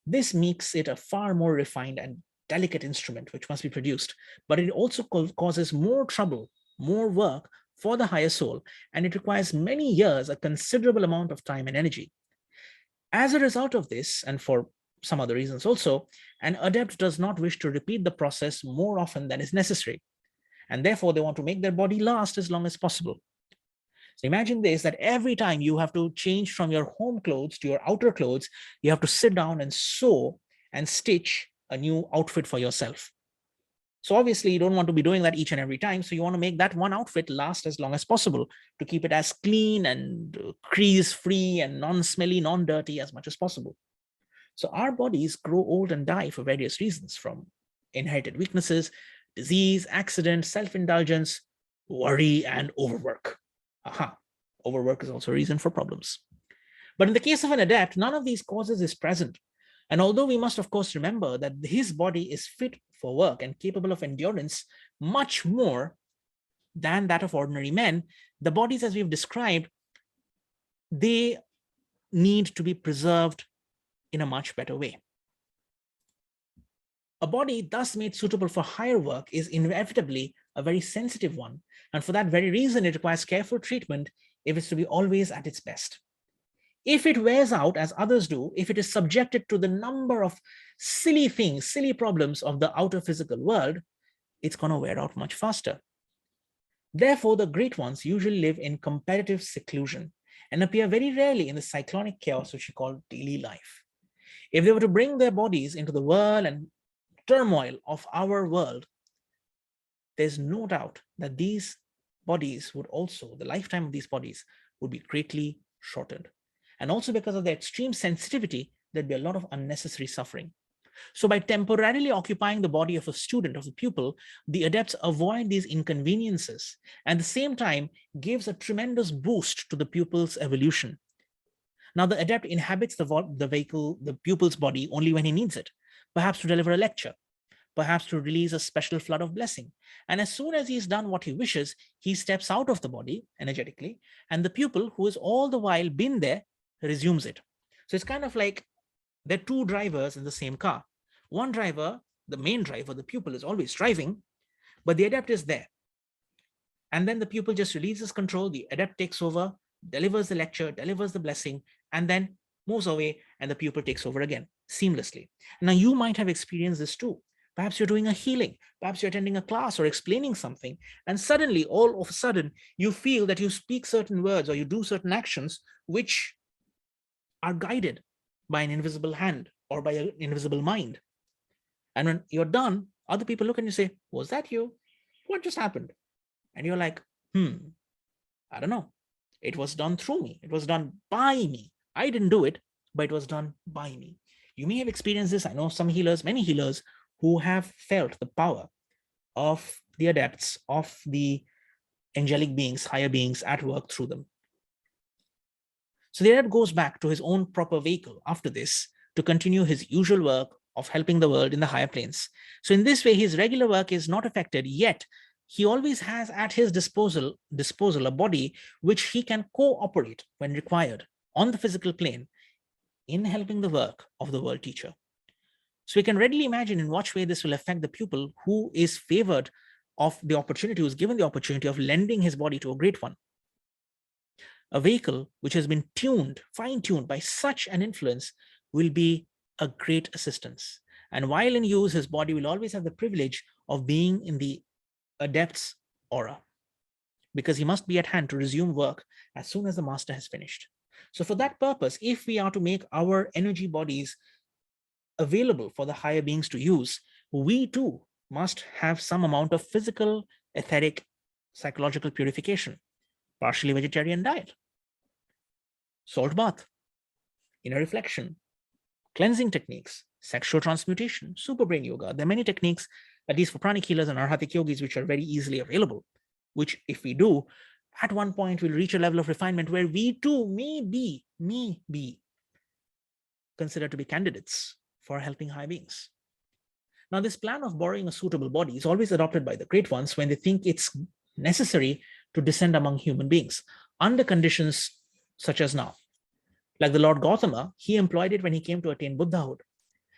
This makes it a far more refined and delicate instrument which must be produced, but it also causes more trouble, more work for the higher soul, and it requires many years, a considerable amount of time and energy. As a result of this, and for some other reasons also, an adept does not wish to repeat the process more often than is necessary, and therefore they want to make their body last as long as possible. So imagine this, that every time you have to change from your home clothes to your outer clothes, you have to sit down and sew and stitch a new outfit for yourself. So obviously you don't want to be doing that each and every time. So you want to make that one outfit last as long as possible to keep it as clean and crease-free and non-smelly, non-dirty as much as possible. So our bodies grow old and die for various reasons, from inherited weaknesses, disease, accident, self-indulgence, worry, and overwork. Overwork is also a reason for problems. But in the case of an adept, none of these causes is present. And although we must, of course, remember that his body is fit for work and capable of endurance much more than that of ordinary men, the bodies, as we've described, they need to be preserved in a much better way. A body thus made suitable for higher work is inevitably a very sensitive one, and for that very reason, it requires careful treatment if it's to be always at its best. If it wears out, as others do, if it is subjected to the number of silly things, silly problems of the outer physical world, it's going to wear out much faster. Therefore, the great ones usually live in comparative seclusion and appear very rarely in the cyclonic chaos which we call daily life. If they were to bring their bodies into the whirl and turmoil of our world, there's no doubt that these bodies would also, the lifetime of these bodies would be greatly shortened. And also because of their extreme sensitivity, there'd be a lot of unnecessary suffering. So by temporarily occupying the body of a student, of a pupil, the adepts avoid these inconveniences and at the same time gives a tremendous boost to the pupil's evolution. Now the adept inhabits the vehicle, the pupil's body, only when he needs it, perhaps to deliver a lecture, perhaps to release a special flood of blessing. And as soon as he's done what he wishes, he steps out of the body energetically, and the pupil, who has all the while been there, resumes it. So it's kind of like there are two drivers in the same car. One driver, the main driver, the pupil, is always driving, but the adept is there. And then the pupil just releases control, the adept takes over, delivers the lecture, delivers the blessing, and then moves away, and the pupil takes over again seamlessly. Now, you might have experienced this too. Perhaps you're doing a healing, perhaps you're attending a class or explaining something, and suddenly, all of a sudden, you feel that you speak certain words or you do certain actions which are guided by an invisible hand or by an invisible mind. And when you're done, other people look and you say, was that you? What just happened? And you're like, I don't know. It was done through me. It was done by me. I didn't do it, but it was done by me. You may have experienced this. I know some healers, many healers, who have felt the power of the adepts, of the angelic beings, higher beings at work through them. So the adept goes back to his own proper vehicle after this to continue his usual work of helping the world in the higher planes. So in this way, his regular work is not affected, yet he always has at his disposal a body which he can cooperate when required on the physical plane in helping the work of the world teacher. So we can readily imagine in what way this will affect the pupil who is favored of the opportunity, who is given the opportunity of lending his body to a great one. A vehicle which has been tuned, fine-tuned by such an influence will be a great assistance. And while in use, his body will always have the privilege of being in the adept's aura, because he must be at hand to resume work as soon as the master has finished. So for that purpose, if we are to make our energy bodies available for the higher beings to use, we too must have some amount of physical, etheric, psychological purification. Partially vegetarian diet, salt bath, inner reflection, cleansing techniques, sexual transmutation, super brain yoga. There are many techniques, at least for pranic healers and arhatic yogis, which are very easily available, which if we do, at one point we'll reach a level of refinement where we too may be considered to be candidates for helping high beings. Now, this plan of borrowing a suitable body is always adopted by the great ones when they think it's necessary to descend among human beings under conditions such as now. Like the Lord Gautama, he employed it when he came to attain Buddhahood.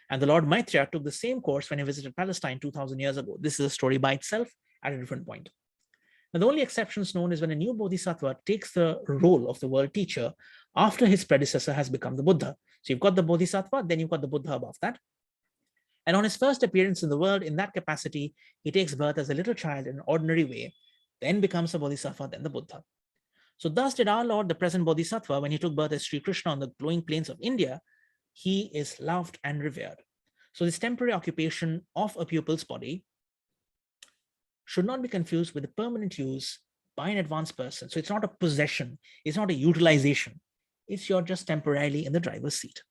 And the Lord Maitreya took the same course when he visited Palestine 2000 years ago. This is a story by itself at a different point. Now, the only exceptions known is when a new bodhisattva takes the role of the world teacher after his predecessor has become the Buddha. So you've got the bodhisattva, then you've got the Buddha above that. And on his first appearance in the world, in that capacity, he takes birth as a little child in an ordinary way, then becomes a bodhisattva, then the Buddha. So thus did our Lord, the present bodhisattva, when he took birth as Sri Krishna on the glowing plains of India, he is loved and revered. So this temporary occupation of a pupil's body should not be confused with the permanent use by an advanced person. So it's not a possession, it's not a utilization, it's you're just temporarily in the driver's seat.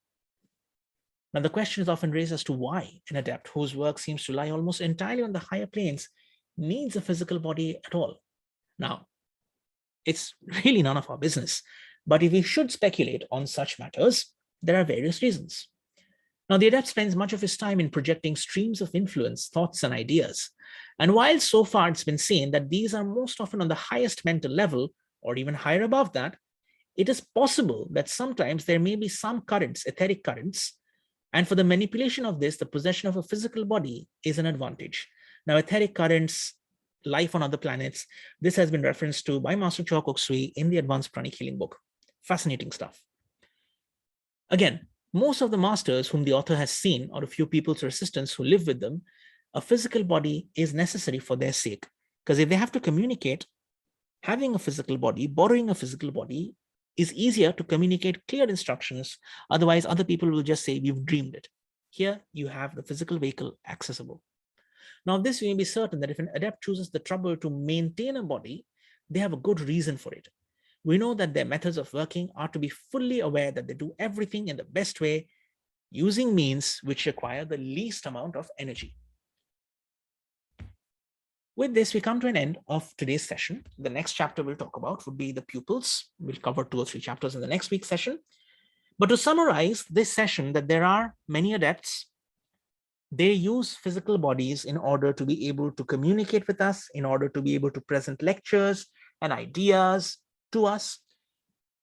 Now, the question is often raised as to why an adept whose work seems to lie almost entirely on the higher planes needs a physical body at all. Now, it's really none of our business, but if we should speculate on such matters, there are various reasons. Now, the adept spends much of his time in projecting streams of influence, thoughts, and ideas. And while so far it's been seen that these are most often on the highest mental level, or even higher above that, it is possible that sometimes there may be some currents, etheric currents, and for the manipulation of this, the possession of a physical body is an advantage. Now, etheric currents, life on other planets, this has been referenced to by Master Choa Kok Sui in the Advanced Pranic Healing book. Fascinating stuff. Again, most of the masters whom the author has seen, or a few people's assistants who live with them, a physical body is necessary for their sake. Because if they have to communicate, having a physical body, borrowing a physical body, is easier to communicate clear instructions. Otherwise, other people will just say, we've dreamed it. Here, you have the physical vehicle accessible. Now, of this, you may be certain that if an adept chooses the trouble to maintain a body, they have a good reason for it. We know that their methods of working are to be fully aware that they do everything in the best way, using means which require the least amount of energy. With this, we come to an end of today's session. The next chapter we'll talk about would be the pupils. We'll cover 2 or 3 chapters in the next week's session. But to summarize this session, that there are many adepts, they use physical bodies in order to be able to communicate with us, in order to be able to present lectures and ideas to us.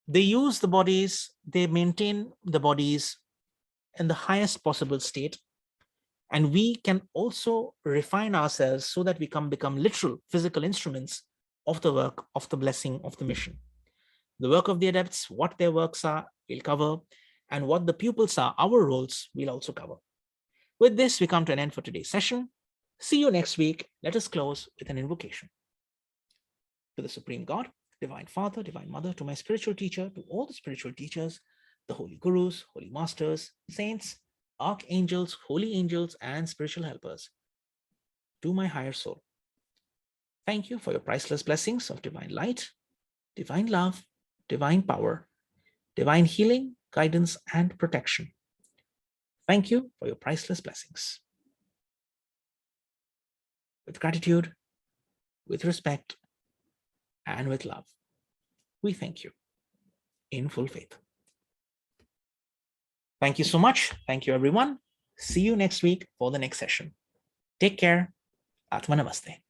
They use the bodies, they maintain the bodies in the highest possible state. And we can also refine ourselves so that we can become literal physical instruments of the work, of the blessing, of the mission. The work of the adepts, what their works are, we'll cover, and what the pupils are, our roles, we'll also cover. With this, we come to an end for today's session. See you next week. Let us close with an invocation. To the Supreme God, Divine Father, Divine Mother, to my spiritual teacher, to all the spiritual teachers, the holy gurus, holy masters, saints, archangels, holy angels, and spiritual helpers, to my higher soul. Thank you for your priceless blessings of divine light, divine love, divine power, divine healing, guidance, and protection. Thank you for your priceless blessings. With gratitude, with respect, and with love, we thank you in full faith. Thank you so much. Thank you, everyone. See you next week for the next session. Take care. Atma Namaste.